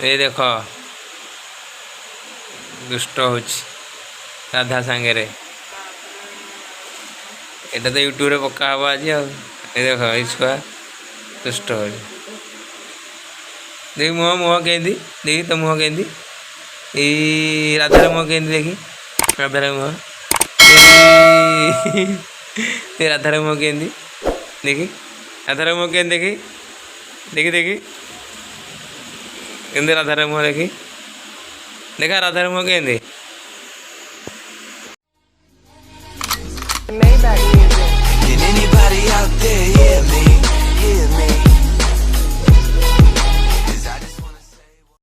ये देख दुष्ट हो राधा सांगे रे एटा तो यूट्यूब रे पक्का हवा आज ये देख ये छुआ दुष्ट हो देख मुह मुह केंदी देखी तो मुह केंदी राधार मुह केंदी देखी राधार मुह राधार मुह केंदी देखी राधार मुह केंदी देखी देखी देखी केंदी राधार मुह देखी देखा राधार मुह केंदी Can anybody out there